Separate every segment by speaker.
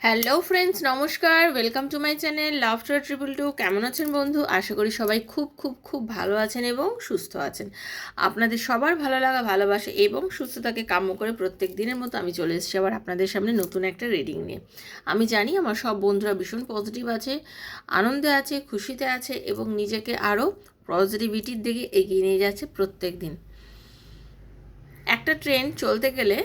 Speaker 1: Hello friends, নমস্কার। Welcome to my channel laughter triple two. কেমন আছেন বন্ধু? আশা করি সবাই খুব খুব খুব ভালো আছেন এবং সুস্থ আছেন। আপনাদের সবার ভালো লাগা, ভালোবাসা এবং সুস্থতাকে কাম্য করে প্রত্যেক দিনের মতো আমি চলে এসেছি আবার আপনাদের সামনে নতুন একটা রিডিং নিয়ে। আমি জানি আমার সব বন্ধুরা ভীষণ পজিটিভ আছে, আনন্দে আছে, খুশিতে আছে এবং নিজেকে আরও পজিটিভিটির দিকে এগিয়ে নিয়ে যাচ্ছে প্রত্যেক দিন। একটা ট্রেন চলতে গেলে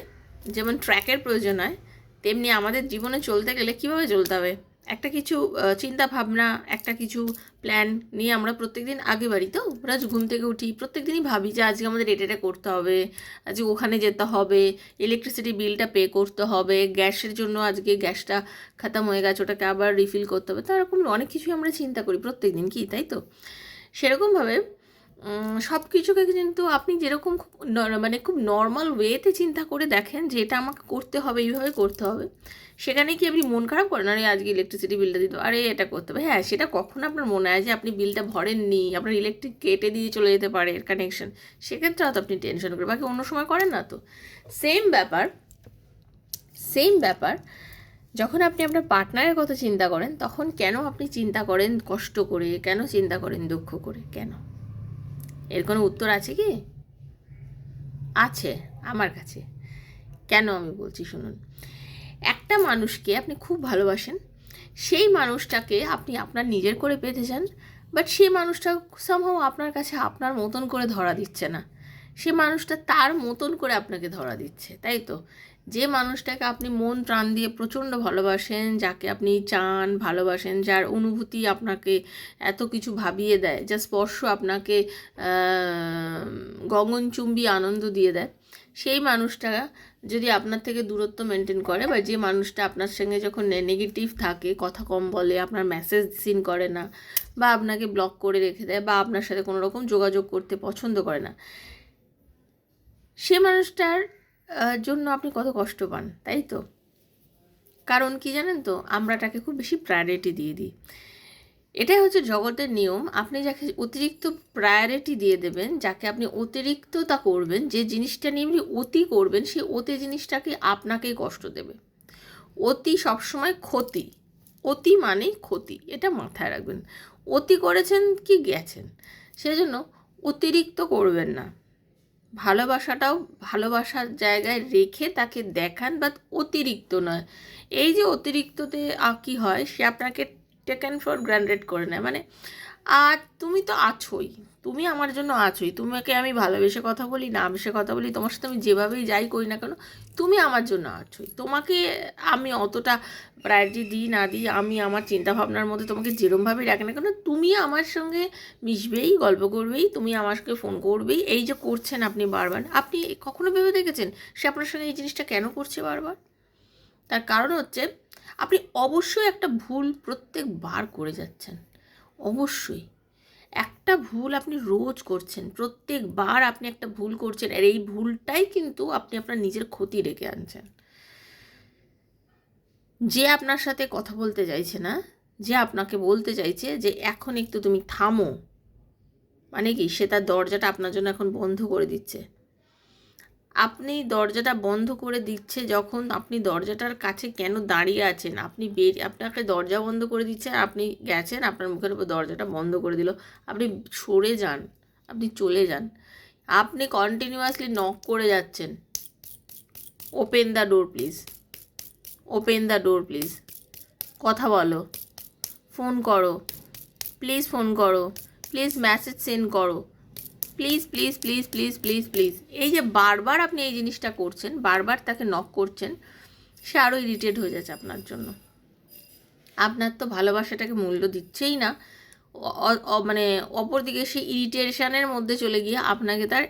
Speaker 1: যেমন ট্র্যাকের প্রয়োজন হয়, তেমনি আমাদের জীবনে চলতে গেলে কীভাবে চলতে হবে, একটা কিছু চিন্তা ভাবনা, একটা কিছু প্ল্যান নিয়ে আমরা প্রত্যেকদিন আগে বাড়ি তো রোজ ঘুম থেকে উঠি, প্রত্যেক দিনই ভাবি যে আজকে আমাদের এটা করতে হবে, আজকে ওখানে যেতে হবে, ইলেকট্রিসিটি বিলটা পে করতে হবে, গ্যাসের জন্য আজকে গ্যাসটা খাতাম হয়ে গেছে, ওটাকে আবার রিফিল করতে হবে। তো এরকম অনেক কিছুই আমরা চিন্তা করি প্রত্যেক দিন, কি তাই তো? সেরকমভাবে সব কিছুকে কিন্তু আপনি যেরকম খুব মানে খুব নর্মাল ওয়েতে চিন্তা করে দেখেন যে এটা আমাকে করতে হবে, এইভাবে করতে হবে, সেখানে কি আপনি মন খারাপ করেন? আরে আজকে ইলেকট্রিসিটি বিলটা দিতে, আরে এটা করতে হবে। হ্যাঁ, সেটা কখন আপনার মনে হয় যে আপনি বিলটা ভরেননি, আপনার ইলেকট্রিক কেটে দিয়ে চলে যেতে পারে কানেকশন, সেক্ষেত্রে হয়তো আপনি টেনশন করেন, বাকি অন্য সময় করেন না তো। সেম ব্যাপার, সেম ব্যাপার যখন আপনি আপনার পার্টনারের কথা চিন্তা করেন, তখন কেন আপনি চিন্তা করেন কষ্ট করে, কেন চিন্তা করেন দুঃখ করে, কেন? এর কোনো উত্তর আছে কি? আছে আমার কাছে। কেন আমি বলছি শুনুন। একটা মানুষকে আপনি খুব ভালোবাসেন, সেই মানুষটাকে আপনি আপনার নিজের করে পেতে চান, বাট সেই মানুষটা সামহাও আপনার কাছে আপনার মতন করে ধরা দিচ্ছে না, সে মানুষটা তার মতন করে আপনাকে ধরা দিচ্ছে, তাই তো? যে মানুষটাকে আপনি মন প্রাণ দিয়ে প্রচণ্ড ভালোবাসেন, যাকে আপনি চান, ভালোবাসেন, যার অনুভূতি আপনাকে এত কিছু ভাবিয়ে দেয়, যার স্পর্শ আপনাকে গগনচুম্বী আনন্দ দিয়ে দেয়, সেই মানুষটা যদি আপনার থেকে দূরত্ব মেনটেন করে, বা যে মানুষটা আপনার সঙ্গে যখন নেগেটিভ থাকে, কথা কম বলে, আপনার মেসেজ সিন করে না, বা আপনাকে ব্লক করে রেখে দেয়, বা আপনার সাথে কোনো রকম যোগাযোগ করতে পছন্দ করে না, সে মানুষটার জন্য আপনি কত কষ্ট পান, তাই তো? কারণ কি জানেন তো, আমরা তাকে খুব বেশি প্রায়োরিটি দিয়ে দিই। এটাই হচ্ছে জগতের নিয়ম। আপনি যাকে অতিরিক্ত প্রায়োরিটি দিয়ে দেবেন, যাকে আপনি অতিরিক্ততা করবেন, যে জিনিসটা নিয়ে আপনি অতি করবেন, সেই অতি জিনিসটাকে আপনাকেই কষ্ট দেবে। অতি সবসময় ক্ষতি, অতি মানেই ক্ষতি, এটা মাথায় রাখবেন। অতি করেছেন কি গেছেন, সেজন্য অতিরিক্ত করবেন না। ভালোবাসাটাও ভালোবাসার জায়গায় রেখে তাকে দেখান, বাট অতিরিক্ত নয়। এই যে অতিরিক্ততে কী হয়, সে আপনাকে টেকেন ফর গ্রান্টেড করে নেয়, মানে আর তুমি তো আছোই, তুমি আমার জন্য আছোই, তোমাকে আমি ভালোবেসে কথা বলি, না বেসে কথা বলি, তোমার সাথে আমি যেভাবেই যাই করি না কেন, তুমি আমার জন্য আছোই। তোমাকে আমি অতটা প্রায়োরিটি দিই না দিই, আমি আমার চিন্তাভাবনার মধ্যে তোমাকে যেরমভাবেই রাখি না কেন, তুমি আমার সঙ্গে মিশবেই, গল্প করবেই, তুমি আমার সঙ্গে ফোন করবেই। এই যে করছেন আপনি বারবার, আপনি কখনো ভেবে দেখেছেন সে আপনার সঙ্গে এই জিনিসটা কেন করছে বারবার? তার কারণ হচ্ছে আপনি অবশ্যই একটা ভুল প্রত্যেকবার করে যাচ্ছেন, অবশ্যই একটা ভুল আপনি রোজ করছেন, প্রত্যেকবার আপনি একটা ভুল করছেন, আর এই ভুলটাই কিন্তু আপনি আপনার নিজের ক্ষতি ডেকে আনছেন। যে আপনার সাথে কথা বলতে চাইছে না, যে আপনাকে বলতে চাইছে যে এখন একটু তুমি থামো, মানে কি সে তার দরজাটা আপনার জন্য এখন বন্ধ করে দিচ্ছে। আপনি দরজাটা বন্ধ করে দিচ্ছে যখন, আপনি দরজাটার কাছে কেন দাঁড়িয়ে আছেন? আপনি আপনাকে দরজা বন্ধ করে দিচ্ছে, আর আপনি গেছেন, আপনার মুখের উপর দরজাটা বন্ধ করে দিল। আপনি সরে যান, আপনি চলে যান। আপনি কন্টিনিউয়াসলি নক করে যাচ্ছেন, open the door please, open the door please, কথা বলো, ফোন করো, প্লিজ ফোন করো, প্লিজ মেসেজ সেন্ড করো, please please please please please please. এই যে বারবার আপনি এই জিনিসটা করছেন, বারবার তাকে নক করছেন, সে আরও ইরিটেট হয়ে যাচ্ছে আপনার জন্য। আপনার তো ভালোবাসাটাকে মূল্য দিচ্ছেই না, মানে অপরদিকে সে ইরিটেশনের মধ্যে চলে গিয়ে আপনাকে তার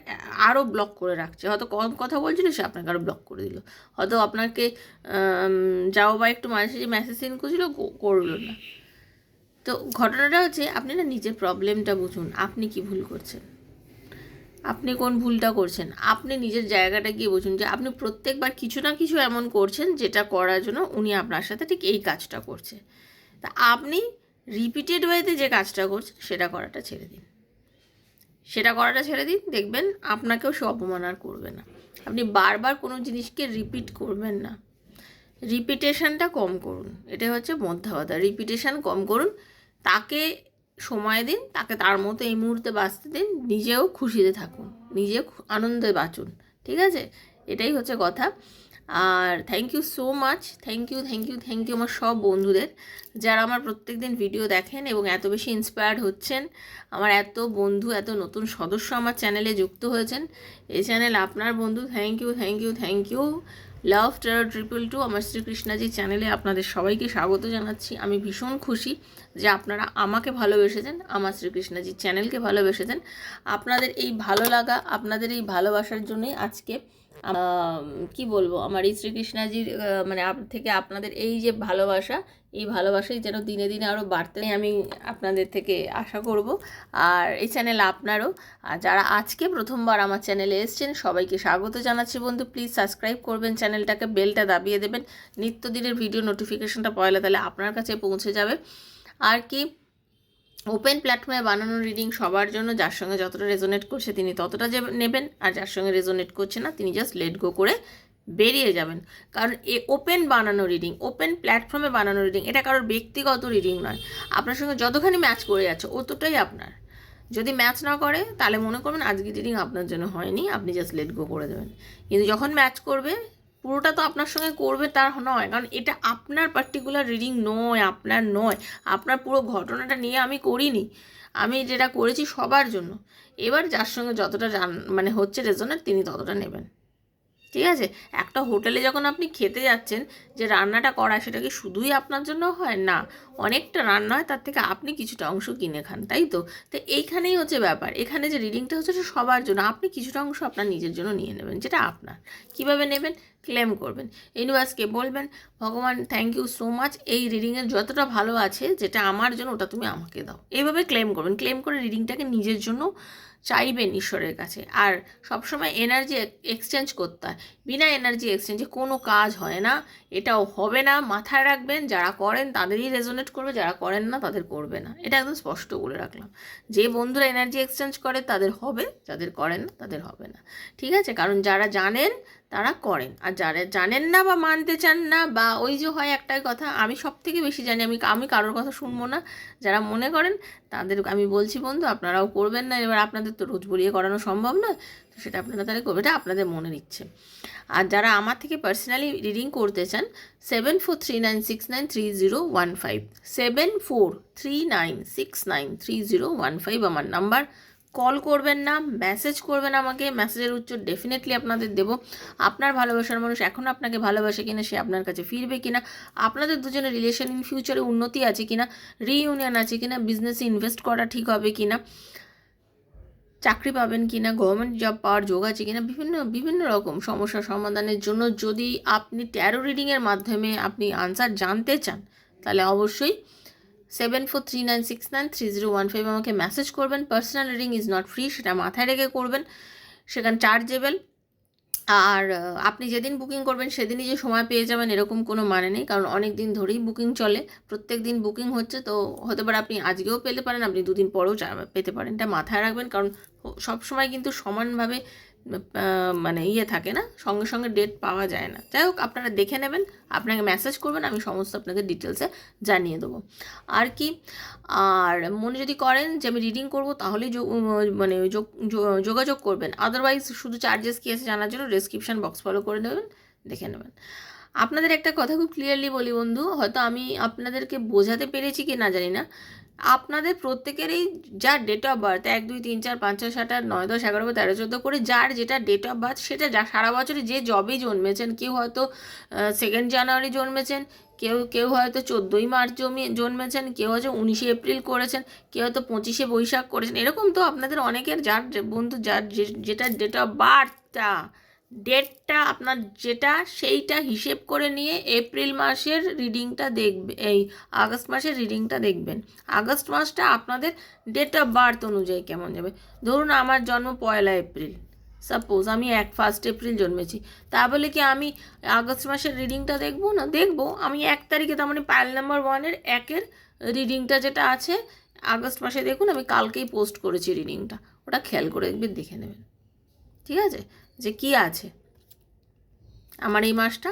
Speaker 1: আরও ব্লক করে রাখছে। হয়তো কম কথা বলছিল, সে আপনাকে আরও ব্লক করে দিল। হয়তো আপনাকে যাও বা একটু মাঝে সাঝে মেসেজ সেন্ড করছিল, করলো না। তো ঘটনাটা হচ্ছে, আপনি না নিজের প্রবলেমটা বুঝুন, আপনি কি ভুল করছেন, আপনি কোন ভুলটা করছেন, আপনি নিজের জায়গাটা গিয়ে বুঝুন যে আপনি প্রত্যেকবার কিছু না কিছু এমন করছেন যেটা করার জন্য উনি আপনার সাথে ঠিক এই কাজটা করছে। তা আপনি রিপিটেড ওয়েতে যে কাজটা করছেন সেটা করাটা ছেড়ে দিন, সেটা করাটা ছেড়ে দিন, দেখবেন আপনাকেও সে অপমান আর করবে না। আপনি বারবার কোনো জিনিসকে রিপিট করবেন না। রিপিটেশনটা কম করুন, এটা হচ্ছে মধ্যা কথা। রিপিটেশন কম করুন, তাকে সময় দিন, তাকে তার মতো এই মুহূর্তে বাঁচতে দিন, নিজেও খুশিতে থাকুন, নিজে আনন্দে বাঁচুন, ঠিক আছে? এটাই হচ্ছে কথা। আর thank you so much, thank you thank you thank you আমার সব বন্ধুদের যারা আমার প্রত্যেক দিন ভিডিও দেখেন এবং এত বেশি ইন্সপায়ার্ড হচ্ছেন। আমার এত বন্ধু, এত নতুন সদস্য আমার চ্যানেলে যুক্ত হয়েছেন। এই চ্যানেল আপনার বন্ধু। Thank you thank you thank you. Love terror 222 আমার শ্রীকৃষ্ণাজি চ্যানেলে আপনাদের সবাইকে স্বাগত জানাচ্ছি। আমি ভীষণ খুশি যে আপনারা আমাকে ভালোবেসেছেন, আমার শ্রীকৃষ্ণাজি চ্যানেলকে ভালোবেসেছেন। আপনাদের এই ভালো লাগা, আপনাদের এই ভালোবাসার জন্যই আজকে কি বলবো, আমার এই শ্রীকৃষ্ণাজির মানে থেকে আপনাদের এই যে ভালোবাসা, এই ভালোবাসাই যেন দিনে দিনে আরও বাড়তে আমি আপনাদের থেকে আশা করব। আর এই চ্যানেল আপনারও। আর যারা আজকে প্রথমবার আমার চ্যানেলে এসেছেন সবাইকে স্বাগত জানাচ্ছি বন্ধু। প্লিজ সাবস্ক্রাইব করবেন চ্যানেলটাকে, বেলটা দাবিয়ে দেবেন, নিত্যদিনের ভিডিও নোটিফিকেশনটা পয়লা তাহলে আপনার কাছে পৌঁছে যাবে। আর কি, ওপেন প্ল্যাটফর্মে বানানো রিডিং সবার জন্য, যার সঙ্গে যতটা রেজোনেট করছে তিনি ততটা যে নেবেন, আর যার সঙ্গে রেজোনেট করছে না তিনি জাস্ট লেট গো করে বেরিয়ে যাবেন। কারণ এ ওপেন বানানো রিডিং, ওপেন প্ল্যাটফর্মে বানানো রিডিং, এটা কারোর ব্যক্তিগত রিডিং নয়। আপনার সঙ্গে যতখানি ম্যাচ করে যাচ্ছে অতটাই আপনার। যদি ম্যাচ না করে তাহলে মনে করবেন আজকে রিডিং আপনার জন্য হয়নি, আপনি জাস্ট লেট গো করে দেবেন। কিন্তু যখন ম্যাচ করবে পুরোটা তো আপনার সঙ্গে করবে তার নয়, কারণ এটা আপনার পার্টিকুলার রিডিং নয়, আপনার নয়। আপনার পুরো ঘটনাটা নিয়ে আমি করিনি, আমি যেটা করেছি সবার জন্য। এবার যার সঙ্গে যতটা মানে হচ্ছে রেজোনেট তিনি ততটা নেবেন, ঠিক আছে? একটা হোটেলে যখন আপনি খেতে যাচ্ছেন, যে রান্নাটা করা সেটা কি শুধুই আপনার জন্য হয় না, অনেকটা রান্না হয়, তার থেকে আপনি কিছুটা অংশ কিনে খান, তাই তো? তো এইখানেই হচ্ছে ব্যাপার, এখানে যে রিডিংটা হচ্ছে সেটা সবার জন্য, আপনি কিছুটা অংশ আপনার নিজের জন্য নিয়ে নেবেন, যেটা আপনার। কীভাবে নেবেন? ক্লেম করবেন, ইউনিভার্সকে বলবেন ভগবান থ্যাংক ইউ সো মাচ, এই রিডিংয়ের যতটা ভালো আছে যেটা আমার জন্য ওটা তুমি আমাকে দাও। এইভাবে ক্লেম করবেন, ক্লেম করে রিডিংটাকে নিজের জন্য চাইবেন ঈশ্বরের কাছে। আর সবসময় এনার্জি এক্সচেঞ্জ করতে হয়, বিনা এনার্জি এক্সচেঞ্জে কোনো কাজ হয় না, এটাও হবে না, মাথায় রাখবেন। যারা করেন তাদেরই রেজোনেট করবে, যারা করেন না তাদের করবে না, এটা একদম স্পষ্ট বলে রাখলাম। যে বন্ধুরা এনার্জি এক্সচেঞ্জ করে তাদের হবে, যাদের করেন না তাদের হবে না, ঠিক আছে? কারণ যারা জানেন তারা করেন, আর যারা জানেন না বা মানতে চান না, বা ওই যে হয় একটাই কথা, আমি সব থেকে বেশি জানি, আমি কারোর কথা শুনবো না, যারা মনে করেন তাদের আমি বলছি বন্ধু আপনারাও করবেন না। এবার আপনাদের তো রোজ বলিয়ে করানো সম্ভব নয়, তো সেটা আপনারা তাহলে করবে, এটা আপনাদের মনের ইচ্ছে। আর যারা আমার থেকে পার্সোনালি রিডিং করতে চান 7439693015, 7439693015 আমার নাম্বার। কল করবেন না, মেসেজ করবেন আমাকে, মেসেজের উত্তর ডেফিনেটলি আপনাদের দেবো। আপনার ভালোবাসার মানুষ এখনও আপনাকে ভালোবাসে কিনা, সে আপনার কাছে ফিরবে কিনা, আপনাদের দুজনের রিলেশন ইন ফিউচারে উন্নতি আছে কিনা, রিইউনিয়ন আছে কিনা, বিজনেসে ইনভেস্ট করা ঠিক হবে কিনা, চাকরি পাবেন কিনা, গভর্নমেন্ট জব পাওয়ার যোগ আছে কিনা, বিভিন্ন বিভিন্ন রকম সমস্যা সমাধানের জন্য যদি আপনি ট্যারো রিডিংয়ের মাধ্যমে আপনি আনসার জানতে চান, তাহলে অবশ্যই 7439693015 আমাকে মেসেজ করবেন। Personal reading is not free, সেটা মাথায় রেখে করবেন, সেখানে চার্জেবল। আর আপনি যেদিন বুকিং করবেন সেদিনই যে সময় পেয়ে যাবেন এরকম কোনো মানে নেই, কারণ অনেক দিন ধরেই বুকিং চলে, প্রত্যেক দিন বুকিং হচ্ছে। তো হতে পারে আপনি আজকেও পেতে পারেন, আপনি দুদিন পরেও পেতে পারেন, এটা মাথায় রাখবেন। কারণ সবসময় কিন্তু সমানভাবে মানে থাকে না, সঙ্গে সঙ্গে ডেট পাওয়া যায় না। যাই হোক, আপনারা দেখে নেবেন, আপনাকে মেসেজ করবেন, আমি সমস্ত আপনাদের ডিটেলসে জানিয়ে দেবো। আর কি, আর মনে যদি করেন যে আমি রিডিং করবো তাহলেই মানে যোগাযোগ করবেন, আদারওয়াইজ শুধু চার্জেস কী আছে জানার জন্য ডেসক্রিপশান বক্স ফলো করে নেবেন, দেখে নেবেন। আপনাদের একটা কথা খুব ক্লিয়ারলি বলি বন্ধু, হয়তো আমি আপনাদেরকে বোঝাতে পেরেছি কি না জানি না, আপনাদের প্রত্যেকেরই যার ডেট অফ বার্থ 1 2 3 4 5 6 7 8 9 10 11 12 13 14 করে, যার যেটা ডেট অফ বার্থ সেটা সারা বছরে যে জবেই জন্মেছেন, কেউ হয়তো 2 জানুয়ারি জন্মেছেন, কেউ হয়তো 14ই মার্চ জন্মেছেন, কেউ হয়তো 19শে এপ্রিল করেছেন, কেউ হয়তো 25শে বৈশাখ করেছেন, এরকম তো আপনাদের অনেকের যার বন্ধু যার যেটা ডেট অফ বার্থটা ডেটটা আপনার যেটা সেইটা হিসেব করে নিয়ে এপ্রিল মাসের রিডিংটা দেখবে, এই আগস্ট মাসের রিডিংটা দেখবেন। আগস্ট মাসটা আপনাদের ডেট অফ বার্থ অনুযায়ী কেমন যাবে। ধরুন আমার জন্ম 1 এপ্রিল, সাপোজ আমি 1 এপ্রিল জন্মেছি, তা বলে কি আমি আগস্ট মাসের রিডিংটা দেখবো না? দেখবো। আমি 1 তারিখে, তার মানে পাইল নাম্বার 1-এর 1-এর রিডিংটা যেটা আছে আগস্ট মাসে দেখুন, আমি কালকেই পোস্ট করেছি রিডিংটা, ওটা খেয়াল করে একবার দেখে নেবেন, ঠিক আছে, যে কি আছে আমার এই মাসটা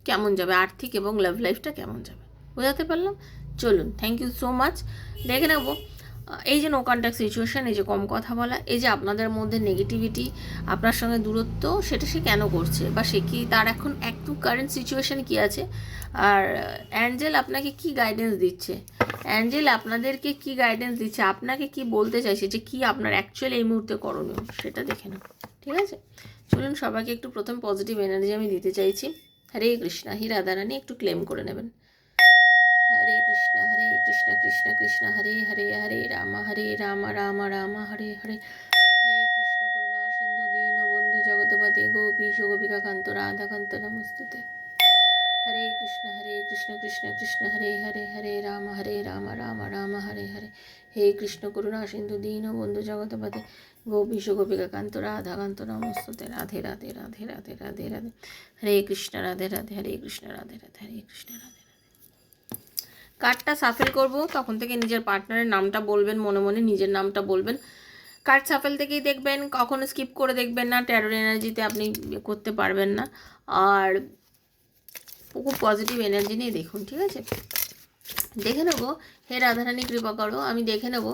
Speaker 1: কেমন যাবে, আর্থিক এবং লাভ লাইফটা কেমন যাবে। বোঝাতে পারলাম? চলুন, থ্যাংক ইউ সো মাচ। দেখে নেব এই যে নো কন্ট্যাক্ট সিচুয়েশান, এই যে কম কথা বলা, এই যে আপনাদের মধ্যে নেগেটিভিটি, আপনার সঙ্গে দূরত্ব, সেটা সে কেন করছে, বা সে কি, তার এখন একটু কারেন্ট সিচুয়েশান কী আছে, আর অ্যাঞ্জেল আপনাকে কি গাইডেন্স দিচ্ছে, অ্যাঞ্জেল আপনাদেরকে কি গাইডেন্স দিচ্ছে, আপনাকে কি বলতে চাইছে, যে কি আপনার অ্যাকচুয়ালি এই মুহূর্তে করণীয়, সেটা দেখে নেব। ঠিক আছে, চলুন সবাইকে একটু প্রথম পজিটিভ এনার্জি আমি দিতে চাইছি। হরে কৃষ্ণা, হি রাধারানী একটু ক্লেম করে নেবেন। হরে কৃষ্ণ কৃষ্ণ কৃষ্ণ হরে হরে, হরে রাম রাম রাম হরে হরে, হে কৃষ্ণ করুণা সিন্ধু দীনবন্ধু জগৎপতে গোপীশ গোপিকা কান্ত রাধা কান্ত নমস্তুতে। হরে কৃষ্ণ কৃষ্ণ কৃষ্ণ হরে হরে, হরে রাম রাম রাম হরে হরে, হে কৃষ্ণ করুণা সিন্ধু দীনবন্ধু জগৎপতে গোপীশ গোপিকা কান্ত রাধা কান্ত নমস্তুতে। রাধে রাধে রাধে রাধে রাধে রাধে, হরে কৃষ্ণ রাধে রাধে, হরে কৃষ্ণ রাধে রাধে, হরে কৃষ্ণ রাধে। কার্ডটা সাফেল করব, তখন থেকে নিজের পার্টনারের নামটা বলবেন, মনে মনে নিজের নামটা বলবেন। কার্ড সাফেল থেকেই দেখবেন, কখনো স্কিপ করে দেখবেন না, ট্যারোর এনার্জিতে আপনি করতে পারবেন না। আর খুব পজিটিভ এনার্জি নিয়ে দেখুন, ঠিক আছে? দেখে নেবো, হে রাধারানী কৃপা করো, আমি দেখে নেব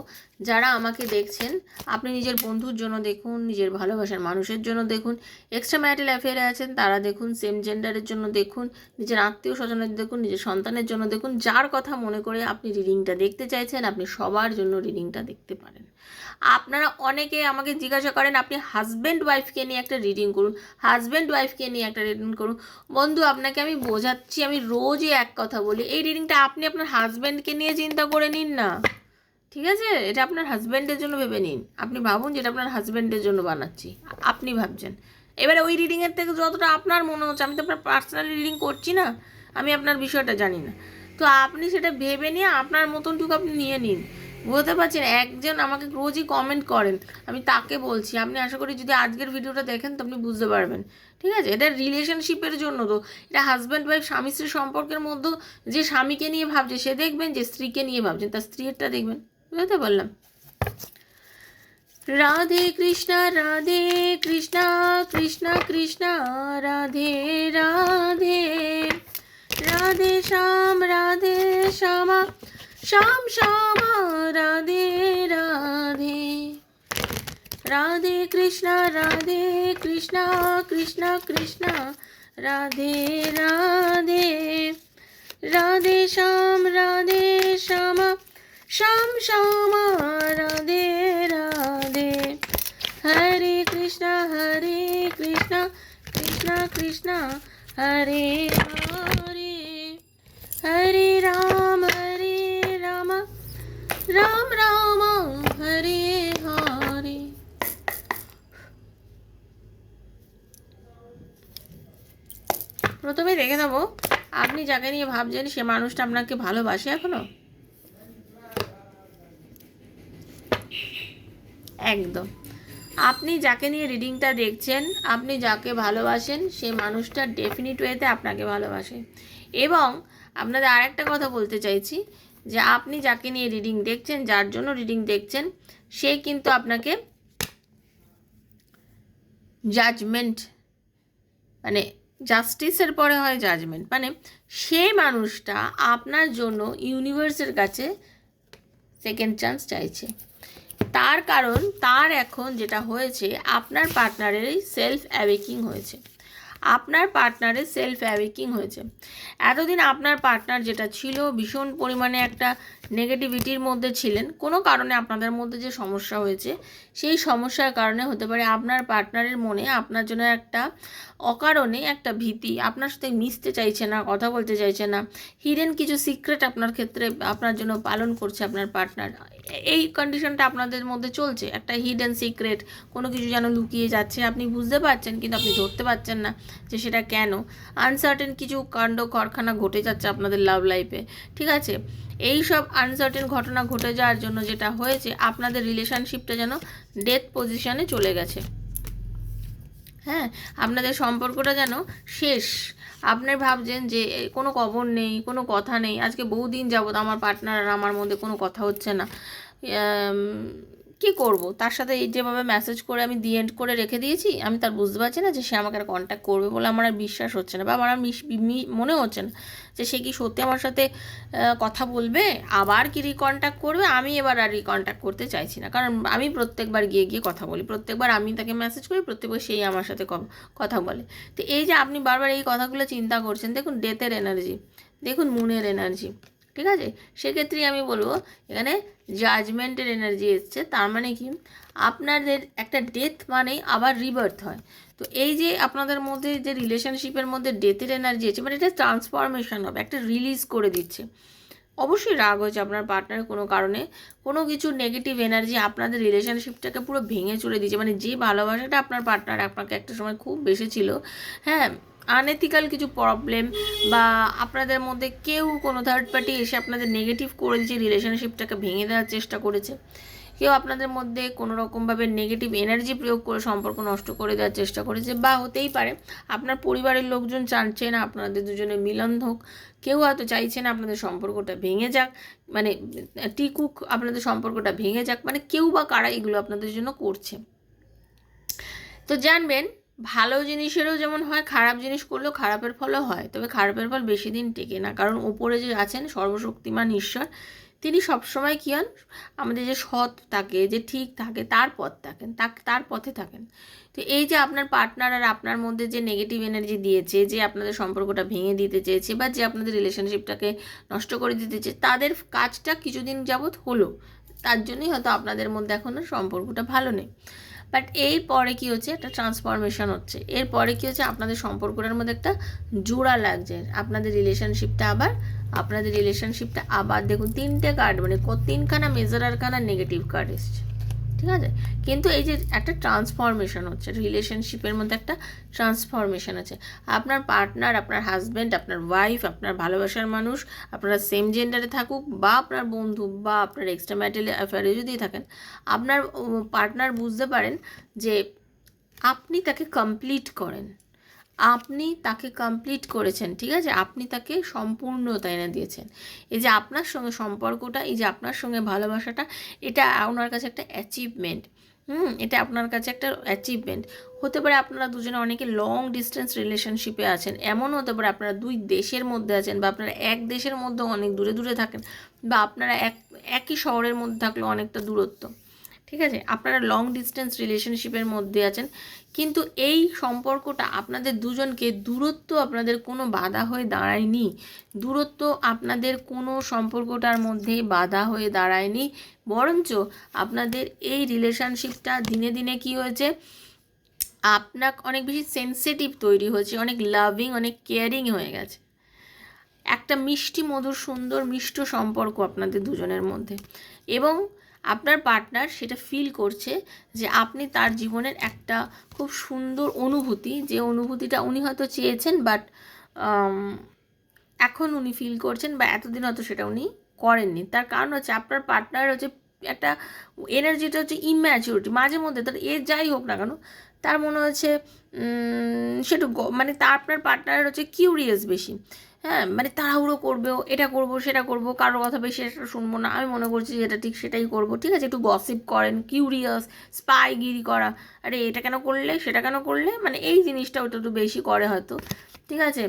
Speaker 1: যারা আমাকে দেখছেন, আপনি নিজের বন্ধুর জন্য দেখুন, নিজের ভালোবাসার মানুষের জন্য দেখুন, এক্সট্রা ম্যারিটাল অ্যাফেয়ারে আছেন তারা দেখুন, সেম জেন্ডারের জন্য দেখুন, নিজের আত্মীয় স্বজনের দেখুন, নিজের সন্তানের জন্য দেখুন, যার কথা মনে করে আপনি রিডিংটা দেখতে চাইছেন, আপনি সবার জন্য রিডিংটা দেখতে পারেন। আপনারা অনেকে আমাকে জিজ্ঞাসা করেন আপনি হাজব্যান্ড ওয়াইফকে নিয়ে একটা রিডিং করুন, হাজব্যান্ড ওয়াইফকে নিয়ে একটা রিডিং করুন। বন্ধু, আপনাকে আমি বোঝাচ্ছি, আমি রোজই এক কথা বলি, এই রিডিংটা আপনি আপনার হাজব্যান্ডকে নিয়ে চিন্তা করে নিন না, ঠিক আছে? এটা আপনার হাজব্যান্ডের জন্য ভেবে নিন, আপনি ভাবুন যেটা আপনার হাজব্যান্ডের জন্য বানাচ্ছি, আপনি ভাবছেন। এবারে ওই রিডিংয়ের থেকে যতটা আপনার মনে হচ্ছে, আমি তো আপনার পার্সোনালি রিডিং করছি না, আমি আপনার বিষয়টা জানি না, তো আপনি সেটা ভেবে নিয়ে আপনার মতনটুকু আপনি নিয়ে নিন। বুঝতে পারছেন? একজন আমাকে রোজই কমেন্ট করেন, আমি তাকে বলছি, আপনি আশা করি যদি আজকের ভিডিওটা দেখেন তো আপনি বুঝতে পারবেন, ঠিক আছে? এটা রিলেশনশিপের জন্য, তো এটা হাজব্যান্ড ওয়াইফ স্বামী স্ত্রী সম্পর্কের মধ্যে যে স্বামীকে নিয়ে ভাবছে সে দেখবেন, যে স্ত্রীকে নিয়ে ভাবছেন তার স্ত্রীরটা দেখবেন। বুঝতে পারলাম? রাধে কৃষ্ণ কৃষ্ণ কৃষ্ণ রাধে রাধে, রাধে শ্যাম শ্যামা শ্যাম শ্যামা রাধে রাধে, রাধে কৃষ্ণ কৃষ্ণ কৃষ্ণ রাধে রাধে, রাধে শ্যামা শ্যাম শ্যামা রাধে রাধে, হরে কৃষ্ণ কৃষ্ণ কৃষ্ণ হরে হরে, হরে রাম রাম রাম হরে হরে। প্রথমে দেখে নেবো আপনি যাকে নিয়ে ভাবছেন সে মানুষটা আপনাকে ভালোবাসে এখনো? একদম, আপনি যাকে নিয়ে রিডিংটা দেখছেন, আপনি যাকে ভালোবাসেন সে মানুষটা ডেফিনিট ওয়েতে আপনাকে ভালোবাসে। এবং আপনাদের আরেকটা কথা বলতে চাইছি, যে আপনি যাকে নিয়ে রিডিং দেখছেন, যার জন্য রিডিং দেখছেন, সে কিন্তু আপনাকে জাজমেন্ট, মানে জাস্টিসের পরে হয় জাজমেন্ট, মানে সে মানুষটা আপনার জন্য ইউনিভার্সের কাছে সেকেন্ড চান্স চাইছে। তার কারণ তার এখন যেটা হয়েছে, আপনার পার্টনারেরই সেলফ অ্যাওয়েকিং হয়েছে, আপনার পার্টনারের সেলফ অ্যাওয়েকিং হয়েছে। এতদিন আপনার পার্টনার যেটা ছিল, ভীষণ পরিমাণে একটা নেগেটিভিটির মধ্যে ছিলেন, কোনো কারণে আপনাদের মধ্যে যে সমস্যা হয়েছে, সেই সমস্যার কারণে হতে পারে আপনার পার্টনারের মনে আপনার জন্য একটা অকারণে একটা ভীতি, আপনার সাথে মিশতে চাইছে না, কথা বলতে চাইছে না, হিডেন কিছু সিক্রেট আপনার ক্ষেত্রে আপনার জন্য পালন করছে আপনার পার্টনার। এই কন্ডিশনটা আপনাদের মধ্যে চলছে, একটা হিডেন সিক্রেট, কোনো কিছু যেন লুকিয়ে যাচ্ছে, আপনি বুঝতে পারছেন কিন্তু আপনি ধরতে পারছেন না যে সেটা কেন। আনসার্টেন কিছু কাণ্ড কারখানা ঘটে যাচ্ছে আপনাদের লাভ লাইফে, ঠিক আছে? এই সব আনসার্টেন ঘটনা ঘটে যাওয়ার জন্য যেটা হয়েছে, আপনাদের রিলেশনশিপটা যেন ডেথ পজিশনে চলে গেছে। হ্যাঁ, আপনাদের সম্পর্কটা যেন শেষ। আপনার ভাবছেন যে কোনো খবর নেই, কোনো কথা নেই, আজকে বহুদিন যাবত আমার পার্টনার আর আমার মধ্যে কোনো কথা হচ্ছে না, কী করবো, তার সাথে এই যেভাবে মেসেজ করে আমি দি এন্ড করে রেখে দিয়েছি, আমি তার বুঝতে পারছি না যে সে আমাকে আর কন্ট্যাক্ট করবে বলে আমার আর বিশ্বাস হচ্ছে না, বা আমার আর মনে হচ্ছে না যে সে কি সত্যি আমার সাথে কথা বলবে, আবার কি রিকন্ট্যাক্ট করবে। আমি এবার আর রিকন্ট্যাক্ট করতে চাইছি না, কারণ আমি প্রত্যেকবার গিয়ে গিয়ে কথা বলি, প্রত্যেকবার আমি তাকে মেসেজ করি, প্রত্যেকবার সেই আমার সাথে কথা বলে। তো এই যে আপনি বারবার এই কথাগুলো চিন্তা করছেন, দেখুন ডেথের এনার্জি, দেখুন মুনের এনার্জি, ঠিক আছে। সেক্ষেত্রেই আমি বলবো এখানে জাজমেন্টের এনার্জি এসছে, তার মানে কি আপনাদের একটা ডেথ মানেই আবার রিবার্থ হয়। তো এই যে আপনাদের মধ্যে যে রিলেশনশিপের মধ্যে ডেথের এনার্জি আছে, মানে এটা ট্রান্সফরমেশন হবে, একটা রিলিজ করে দিচ্ছে। অবশ্যই রাগ হয়েছে আপনার পার্টনারের কোনো কারণে, কোনো কিছু নেগেটিভ এনার্জি আপনাদের রিলেশনশিপটাকে পুরো ভেঙে চলে দিয়েছে, মানে যে ভালোবাসাটা আপনার পার্টনার আপনাকে একটা সময় খুব বেশি ছিল, হ্যাঁ, আনএথিক্যাল কিছু প্রবলেম বা আপনাদের মধ্যে কেউ কোনো থার্ড পার্টি এসে আপনাদের নেগেটিভ করে দিয়েছে, রিলেশনশিপটাকে ভেঙে দেওয়ার চেষ্টা করেছে, কেউ আপনাদের মধ্যে কোনো রকমভাবে নেগেটিভ এনার্জি প্রয়োগ করে সম্পর্ক নষ্ট করে দেওয়ার চেষ্টা করেছে, বা হতেই পারে আপনার পরিবারের লোকজন চাইছে না আপনাদের দুজনে মিলন হোক, কেউ হয়তো চাইছে না আপনাদের সম্পর্কটা ভেঙে যাক, মানে টিকুক, আপনাদের সম্পর্কটা ভেঙে যাক, মানে কেউ বা কারা এগুলো আপনাদের জন্য করছে। তো জানবেন ভালো জিনিসেরও যেমন হয়, খারাপ জিনিস করলেও খারাপের ফলও হয়, তবে খারাপের ফল বেশি দিন টেকে না, কারণ ওপরে যে আছেন সর্বশক্তিমান ঈশ্বর, তিনি সবসময় কী হন, আমাদের যে সৎ থাকে, যে ঠিক থাকে, তার পথ থাকেন, তার পথে থাকেন। তো এই যে আপনার পার্টনার আর আপনার মধ্যে যে নেগেটিভ এনার্জি দিয়েছে, যে আপনাদের সম্পর্কটা ভেঙে দিতে চেয়েছে, বা যে আপনাদের রিলেশনশিপটাকে নষ্ট করে দিতে চেয়েছে, তাদের কাজটা কিছুদিন যাবৎ হলো, তার জন্যই হয়তো আপনাদের মধ্যে এখনও সম্পর্কটা ভালো নেই। বাট এর পরে কী হচ্ছে, একটা ট্রান্সফরমেশন হচ্ছে, এরপরে কী হচ্ছে, আপনাদের সম্পর্কটার মধ্যে একটা জোড়া লাগছে, আপনাদের রিলেশনশিপটা আবার দেখুন 3টে কার্ড, মানে 3খানা মেজর আরকানা নেগেটিভ কার্ড এসছে, ঠিক আছে। কিন্তু এই যে একটা ট্রান্সফরমেশন হচ্ছে, রিলেশনশিপের মধ্যে একটা ট্রান্সফরমেশন আছে, আপনার পার্টনার, আপনার হাজব্যান্ড, আপনার ওয়াইফ, আপনার ভালোবাসার মানুষ, আপনারা সেম জেন্ডারে থাকুক, বা আপনার বন্ধু, বা আপনার এক্সট্রা ম্যারিটাল অ্যাফেয়ারে যদি থাকেন, আপনার পার্টনার বুঝতে পারেন যে আপনি তাকে কমপ্লিট করেন, আপনি তাকে কমপ্লিট করেছেন, ঠিক আছে, আপনি তাকে সম্পূর্ণতা এনে দিয়েছেন। এই যে আপনার সঙ্গে সম্পর্কটা, এই যে আপনার সঙ্গে ভালোবাসাটা, এটা ওনার কাছে একটা অ্যাচিভমেন্ট, এটা আপনার কাছে একটা অ্যাচিভমেন্ট। হতে পারে আপনারা দুজনে অনেকে লং ডিস্টেন্স রিলেশনশিপে আছেন, এমন হতে পারে আপনারা 2 দেশের মধ্যে আছেন, বা আপনারা এক দেশের মধ্যে অনেক দূরে দূরে থাকেন, বা আপনারা একই শহরের মধ্যে থাকলেও অনেকটা দূরত্ব, ঠিক আছে, আপনারা লং ডিস্টেন্স রিলেশনশিপের মধ্যে আছেন, কিন্তু এই সম্পর্কটা আপনাদের দুজনকে, দূরত্ব আপনাদের কোনো বাধা হয়ে দাঁড়ায়নি, দূরত্ব আপনাদের কোনো সম্পর্কটার মধ্যে বাধা হয়ে দাঁড়ায়নি, বরঞ্চ আপনাদের এই রিলেশনশিপটা দিনে দিনে কি হয়েছে, আপনার অনেক বেশি সেন্সিটিভ তৈরি হয়েছে, অনেক লাভিং, অনেক কেয়ারিং হয়ে গেছে, একটা মিষ্টি মধুর সুন্দর মিষ্ট সম্পর্ক আপনাদের দুজনের মধ্যে। এবং আপনার পার্টনার সেটা ফিল করছে যে আপনি তার জীবনের একটা খুব সুন্দর অনুভূতি, যে অনুভূতিটা উনি হয়তো চেয়েছেন, বাট এখন উনি ফিল করছেন, বা এতদিন হয়তো সেটা উনি করেননি। তার কারণ হচ্ছে আপনার পার্টনার হচ্ছে একটা এনার্জিটা হচ্ছে ইম্যাচিউরিটি, মাঝে মধ্যে তার যাই হোক না কেন, তার মনে হচ্ছে সেটা মানে তার আপনার পার্টনারের হচ্ছে কিউরিয়াস বেশি, হ্যাঁ, মানে তাড়াহুড়ো করবেও, এটা করবো সেটা করবো, কারোর কথা বেশি এটা শুনবো না, আমি মনে করছি যেটা ঠিক সেটাই করবো, ঠিক আছে, একটু গসিপ করেন, কিউরিয়াস, স্পাইগিরি করা, আরে এটা কেন করলে, সেটা কেন করলে, মানে এই জিনিসটা ওটা একটু বেশি করে হয়তো, ঠিক আছে।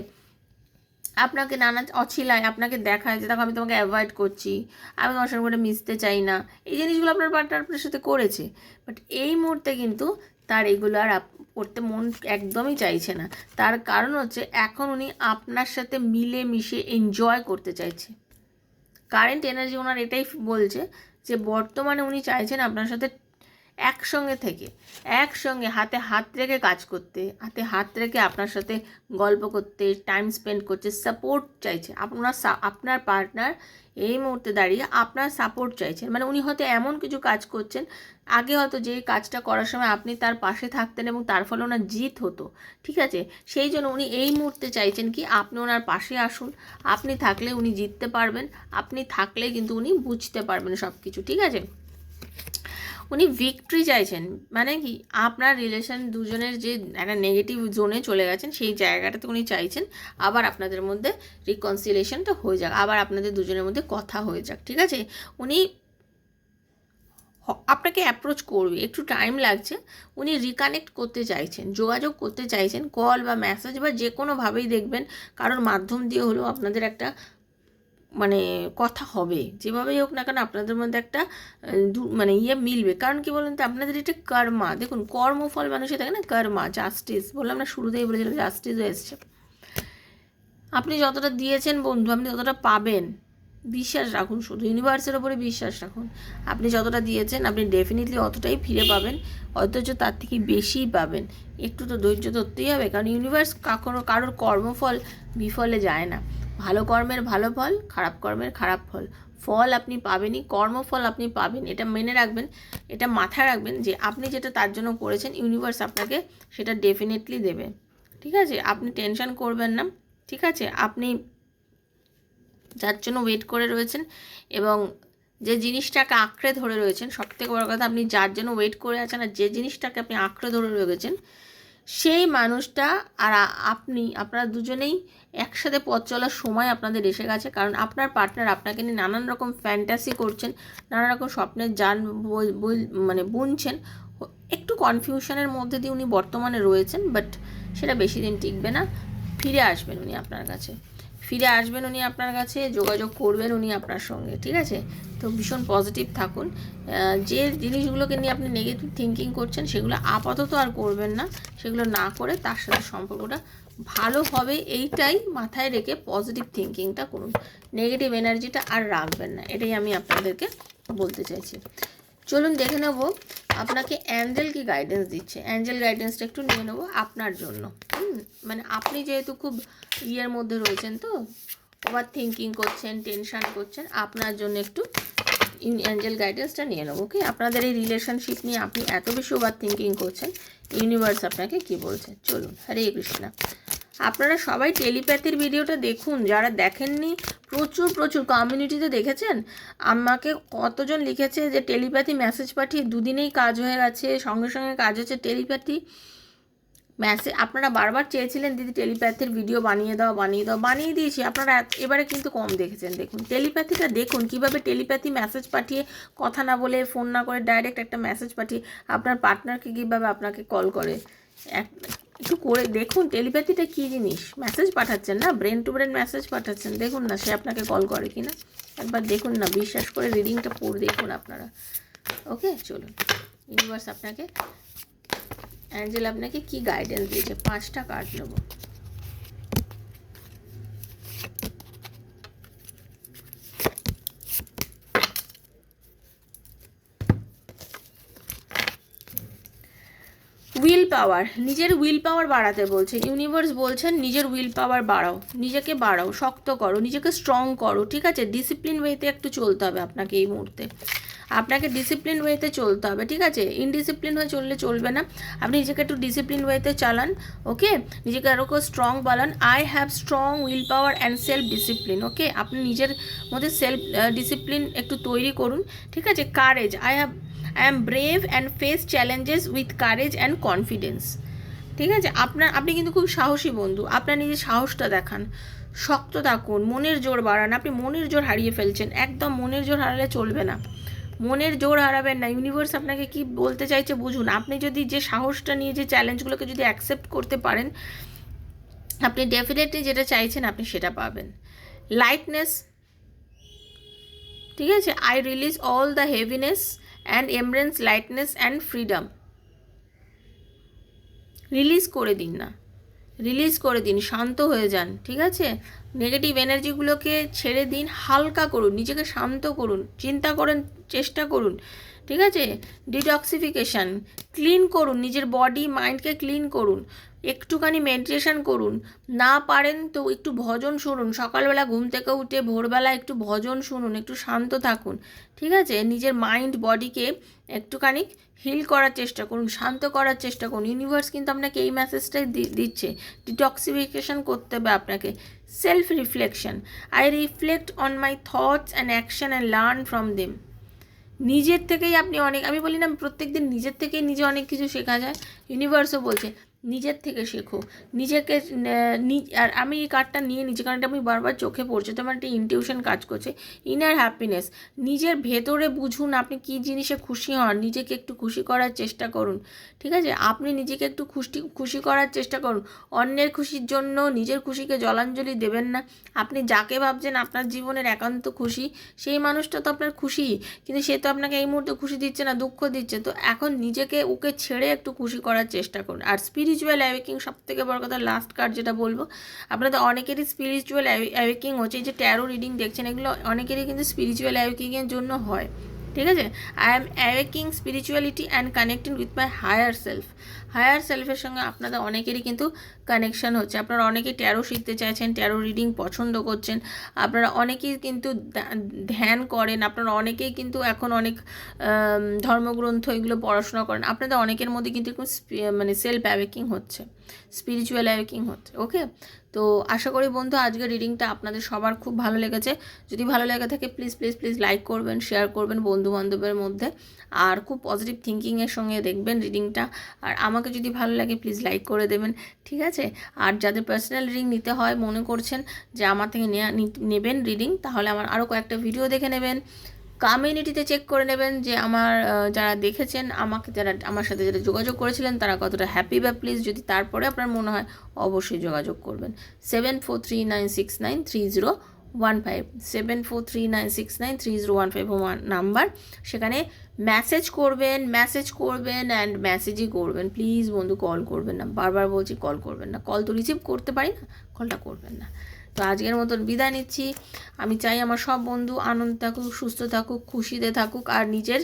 Speaker 1: আপনাকে নানা অছিলায় আপনাকে দেখায় যে দেখো আমি তোমাকে অ্যাভয়েড করছি, আমি তোমার সঙ্গে করে মিশতে চাই না, এই জিনিসগুলো আপনার পার্টনার আপনার সাথে করেছে, বাট এই মুহূর্তে কিন্তু তার এগুলো আর করতে মন একদমই চাইছে না। তার কারণ হচ্ছে এখন উনি আপনার সাথে মিলে মিশে এনজয় করতে চাইছে। কারেন্ট এনার্জি ওনার এটাই বলছে যে বর্তমানে উনি চাইছেন আপনার সাথে একসঙ্গে থেকে, একসঙ্গে হাতে হাত রেখে কাজ করতে, হাতে হাত রেখে আপনার সাথে গল্প করতে, টাইম স্পেন্ড করতে, সাপোর্ট চাইছে। আপনার পার্টনার এই মুহূর্তে দাঁড়িয়ে আপনার সাপোর্ট চাইছেন, মানে উনি হয়তো এমন কিছু কাজ করছেন, আগে হয়তো যে কাজটা করার সময় আপনি তার পাশে থাকতেন এবং তার ফলে ওনার জিত হতো, ঠিক আছে, সেই জন্য উনি এই মুহূর্তে চাইছেন কি আপনি ওনার পাশে আসুন, আপনি থাকলে উনি জিততে পারবেন, আপনি থাকলে কিন্তু উনি বুঝতে পারবেন সব কিছু, ঠিক আছে। উনি ভিক্টরি চাইছেন, মানে কি আপনার রিলেশন দুজনের যে একটা নেগেটিভ জোনে চলে গেছেন, সেই জায়গাটাতে উনি চাইছেন আবার আপনাদের মধ্যে রিকনসিলিয়েশনটা হয়ে যাক, আবার আপনাদের দুজনের মধ্যে কথা হয়ে যাক, ঠিক আছে। উনি আপনাকে অ্যাপ্রোচ করবে, একটু টাইম লাগছে, উনি রিকানেক্ট করতে চাইছেন, যোগাযোগ করতে চাইছেন, কল বা মেসেজ বা যে কোনোভাবেই দেখবেন কারোর মাধ্যম দিয়ে হলেও আপনাদের একটা মানে কথা হবে, যেভাবেই হোক না কেন আপনাদের মধ্যে একটা মানে মিলবে। কারণ কি বলুন তো, আপনাদের এটা কর্মা, দেখুন কর্মফল মানুষের থাকে না, কর্মা, জাস্টিস বললাম না, শুরুতেই বলেছিলাম জাস্টিসও এসছে। আপনি যতটা দিয়েছেন বন্ধু, আপনি ততটা পাবেন, বিশ্বাস রাখুন, শুধু ইউনিভার্সের ওপরে বিশ্বাস রাখুন। আপনি যতটা দিয়েছেন আপনি ডেফিনেটলি অতটাই ফিরে পাবেন, অথচ তার থেকে বেশিই পাবেন। একটু তো ধৈর্য ধরতেই হবে, কারণ ইউনিভার্স কখনো কারোর কর্মফল বিফলে যায় না। ভালো কর্মের ভালো ফল, খারাপ কর্মের খারাপ ফল, ফল আপনি পাবেনই, কর্মফল আপনি পাবেন। এটা মেনে রাখবেন, এটা মাথায় রাখবেন যে আপনি যেটা তার জন্য করেছেন ইউনিভার্স আপনাকে সেটা ডেফিনেটলি দেবে। ঠিক আছে, আপনি টেনশন করবেন না। ঠিক আছে, আপনি যার জন্য ওয়েট করে রয়েছেন এবং যে জিনিসটাকে আঁকড়ে ধরে রয়েছেন, সবথেকে বড় কথা, আপনি যার জন্য ওয়েট করে আছেন আর যে জিনিসটাকে আপনি আঁকড়ে ধরে রয়েছেন, সেই মানুষটা আর আপনারা দুজনেই একসাথে পথ চলার সময় আপনাদের এসে গেছে। কারণ আপনার পার্টনার আপনাকে নিয়ে নানান রকম ফ্যান্টাসি করছেন, নানা রকম স্বপ্নের যান মানে বুনছেন। একটু কনফিউশনের মধ্যে দিয়ে উনি বর্তমানে রয়েছেন, বাট সেটা বেশি দিন টিকবে না। ফিরে আসবেন উনি আপনার কাছে, ফিরে আসবেন উনি আপনার কাছে, যোগাযোগ করবেন উনি আপনার সঙ্গে। ঠিক আছে, তো ভীষণ পজিটিভ থাকুন। যে জিনিসগুলোকে নিয়ে আপনি নেগেটিভ থিঙ্কিং করছেন সেগুলো আপাতত আর করবেন না, সেগুলো না করে তার সাথে সম্পর্কটা ভালো হবে এইটাই মাথায় রেখে পজিটিভ থিঙ্কিংটা করুন, নেগেটিভ এনার্জিটা আর রাখবেন না, এটাই আমি আপনাদেরকে বলতে চাইছি। চলুন দেখে নেব আপনাকে অ্যাঞ্জেল কি গাইডেন্স দিচ্ছে। অ্যাঞ্জেল গাইডেন্সটা একটু নিয়ে নেবো আপনার জন্য। মানে আপনি যেহেতু খুব ইয়ের মধ্যে রয়েছেন, তো ওভার থিঙ্কিং করছেন, টেনশান করছেন, আপনার জন্য একটু অ্যাঞ্জেল গাইডেন্সটা নিয়ে নেবো। ওকে, আপনাদের এই রিলেশনশিপ নিয়ে আপনি এত বেশি ওভার থিঙ্কিং করছেন, ইউনিভার্স আপনাকে কি বলছে। চলুন, হরে কৃষ্ণা। আপনারা সবাই টেলিপ্যাথির ভিডিওটা দেখুন, যারা দেখেননি প্রচুর প্রচুর কমিউনিটিতে দেখেছেন। আমাকে কতজন লিখেছে যে টেলিপ্যাথি মেসেজ পাঠিয়ে দুদিনেই কাজ হয়ে গেছে, সঙ্গে সঙ্গে কাজ হচ্ছে। টেলিপ্যাথি মেসেজ আপনারা বারবার চেয়েছিলেন দিদি টেলিপ্যাথির ভিডিও বানিয়ে দাও, বানিয়ে দিয়েছি। আপনারা এবারে কিন্তু কম দেখেছেন। দেখুন টেলিপ্যাথিটা, দেখুন কীভাবে টেলিপ্যাথি মেসেজ পাঠিয়ে, কথা না বলে, ফোন না করে, ডাইরেক্ট একটা মেসেজ পাঠিয়ে আপনার পার্টনারকে কীভাবে আপনাকে কল করে। একটু করে দেখুন টেলিপ্যাথিটা কী জিনিস। মেসেজ পাঠাচ্ছেন না, ব্রেন টু ব্রেন মেসেজ পাঠাচ্ছেন, দেখুন না সে আপনাকে কল করে কি না, একবার দেখুন না, বিশ্বাস করে রিডিংটা পড়ে দেখুন আপনারা। ওকে, চলুন ইউনিভার্স আপনাকে, অ্যাঞ্জেল আপনাকে কি গাইডেন্স দিয়েছে, 5টা কার্ড নেব। উইল পাওয়ার, নিজের উইল পাওয়ার বাড়াতে বলছে ইউনিভার্স। বলছেন নিজের উইল পাওয়ার বাড়াও, নিজেকে বাড়াও, শক্ত করো, নিজেকে স্ট্রং করো। ঠিক আছে, ডিসিপ্লিন ওয়েতে একটু চলতে হবে আপনাকে এই মুহূর্তে, আপনাকে ডিসিপ্লিন ওয়েতে চলতে হবে। ঠিক আছে, ইনডিসিপ্লিন হয়ে চললে চলবে না, আপনি নিজেকে একটু ডিসিপ্লিন ওয়েতে চালান। ওকে, নিজেকে আরও স্ট্রং বানান। I have strong will power and self discipline. Okay, আপনি নিজের মধ্যে সেলফ ডিসিপ্লিন একটু তৈরি করুন। ঠিক আছে, courage, I am brave and face challenges with courage and confidence. ঠিক আছে, আপনি কিন্তু খুব সাহসী বন্ধু, আপনার নিজের সাহসটা দেখান, শক্ত থাকুন, মনের জোর বাড়ান। আপনি মনের জোর হারিয়ে ফেলছেন, একদম মনের জোর হারালে চলবে না, মনের জোর হারাবেন না। ইউনিভার্স আপনাকে কি বলতে চাইছে বুঝুন। আপনি যদি যে সাহসটা নিয়ে যে চ্যালেঞ্জগুলোকে যদি অ্যাকসেপ্ট করতে পারেন, আপনি ডেফিনেটলি যেটা চাইছেন আপনি সেটা পাবেন। লাইটনেস, ঠিক আছে, I release all the heaviness and embrace lightness and freedom. Release করে দিন না, রিলিজ করে দিন, শান্ত হয়ে যান। ঠিক আছে, নেগেটিভ এনার্জিগুলোকে ছেড়ে দিন, হালকা করুন, নিজেকে শান্ত করুন, চিন্তা করেন, চেষ্টা করুন। ঠিক আছে, ডিটক্সিফিকেশান, ক্লিন করুন, নিজের বডি মাইন্ডকে ক্লিন করুন, একটুখানি মেডিটেশন করুন, না পারেন তো একটু ভজন শুনুন, সকালবেলা ঘুম থেকে উঠে ভোরবেলা একটু ভজন শুনুন, একটু শান্ত থাকুন। ঠিক আছে, নিজের মাইন্ড বডিকে একটুখানি হিল করার চেষ্টা করুন, শান্ত করার চেষ্টা করুন। ইউনিভার্স কিন্তু আপনাকে এই মেসেজটাই দিচ্ছে, ডিটক্সিফিকেশান করতে হবে আপনাকে। Self reflection, I reflect on my thoughts and action and learn from them. নিজের থেকেই আপনি অনেক, আমি বলি না প্রত্যেক দিন নিজের থেকেই নিজে অনেক কিছু শেখা যায়, ইউনিভার্সও বলছে নিজের থেকে শেখো, নিজেকে আর আমি এই কার্ডটা নিয়ে নিজে, কারণটা আমি বারবার চোখে পড়ছে, তোমার একটা ইনটিউশন কাজ করছে, ইনার হ্যাপিনেস, নিজের ভেতরে বুঝুন আপনি কী জিনিসে খুশি হন, নিজেকে একটু খুশি করার চেষ্টা করুন, ঠিক আছে? আপনি নিজেকে একটু খুশি করার চেষ্টা করুন, অন্যের খুশির জন্য নিজের খুশিকে জলাঞ্জলি দেবেন না। আপনি যাকে ভাবছেন আপনার জীবনের একান্ত খুশি, সেই মানুষটা তো আপনার খুশি, কিন্তু সে তো আপনাকে এই মুহূর্তে খুশি দিচ্ছে না, দুঃখ দিচ্ছে। তো এখন নিজেকে ওকে ছেড়ে একটু খুশি করার চেষ্টা করুন। আর স্পিরিচুয়াল অ্যাওয়েকিং, সবথেকে বড় কথা, লাস্ট কার্ড যেটা বলবো, আপনাদের অনেকেরই স্পিরিচুয়াল অ্যাওয়েকিং হচ্ছে। এই যে ট্যারো রিডিং দেখছেন, এগুলো অনেকেরই কিন্তু স্পিরিচুয়াল অ্যাওয়েকিংয়ের জন্য হয়, ঠিক আছে? I am awakening spirituality and connecting with my higher self. Higher সেলফের সঙ্গে আপনাদের অনেকেরই কিন্তু কানেকশান হচ্ছে। আপনারা অনেকেই ট্যারো শিখতে চাইছেন, ট্যারো রিডিং পছন্দ করছেন, আপনারা অনেকেই কিন্তু ধ্যান করেন, আপনারা অনেকেই কিন্তু এখন অনেক ধর্মগ্রন্থ এগুলো পড়াশোনা করেন। আপনাদের অনেকের মধ্যে কিন্তু মানে সেলফ অ্যাওয়েকিং হচ্ছে, স্পিরিচুয়াল অ্যাওয়েকিং হচ্ছে। ওকে, তো আশা করি বন্ধু আজকের রিডিংটা আপনাদের সবার খুব ভালো লেগেছে। যদি ভালো লেগে থাকে প্লিজ প্লিজ প্লিজ লাইক করবেন, শেয়ার করবেন বন্ধুবান্ধবের মধ্যে, আর খুব পজিটিভ থিঙ্কিংয়ের সঙ্গে দেখবেন রিডিংটা। আর আমাকে যদি ভালো লাগে প্লিজ লাইক করে দেবেন, ঠিক আছে? আর যাদের পার্সোনাল রিডিং নিতে হয় মনে করছেন যে আমার থেকে নেবেন রিডিং, তাহলে আমার আরও কয়েকটা ভিডিও দেখে নেবেন, কমিউনিটিতে চেক করে নেবেন যে আমার যারা দেখেছেন, আমাকে যারা আমার সাথে যারা যোগাযোগ করেছিলেন তারা কতটা হ্যাপি বা প্লিজ, যদি তারপরে আপনার মনে হয় অবশ্যই যোগাযোগ করবেন। 7439693015, 7439693015 নাম্বার, সেখানে মেসেজ করবেন অ্যান্ড মেসেজই করবেন, প্লিজ বন্ধু কল করবেন না, বারবার বলছি কল করবেন না, কল তো রিসিভ করতে পারি না, কলটা করবেন না। তো আজকের মতন বিদায় নিচ্ছি। আমি চাই আমার সব বন্ধু আনন্দ থাকুক, সুস্থ থাকুক, খুশিতে থাকুক, আর নিজের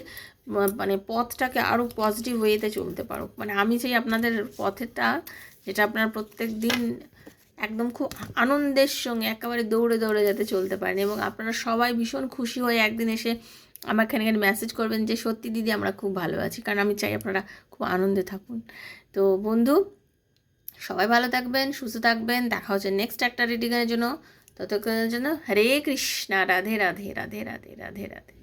Speaker 1: মানে পথটাকে আরও পজিটিভ ওয়েতে চলতে পারুক। মানে আমি চাই আপনাদের পথেটা, যেটা আপনার প্রত্যেক দিন একদম খুব আনন্দের সঙ্গে একেবারে দৌড়ে দৌড়ে যাতে চলতে পারেন, এবং আপনারা সবাই ভীষণ খুশি হয়ে একদিন এসে আমার এখানে মেসেজ করবেন যে সত্যি দিদি আমরা খুব ভালো আছি, কারণ আমি চাই আপনারা খুব আনন্দে থাকুন। তো বন্ধু সবাই ভালো থাকবেন, সুস্থ থাকবেন, দেখা হচ্ছে নেক্সট একটা রিডিংয়ের জন্য। ততক্ষণের জন্য হরে কৃষ্ণা, রাধে রাধে রাধে রাধে রাধে রাধে।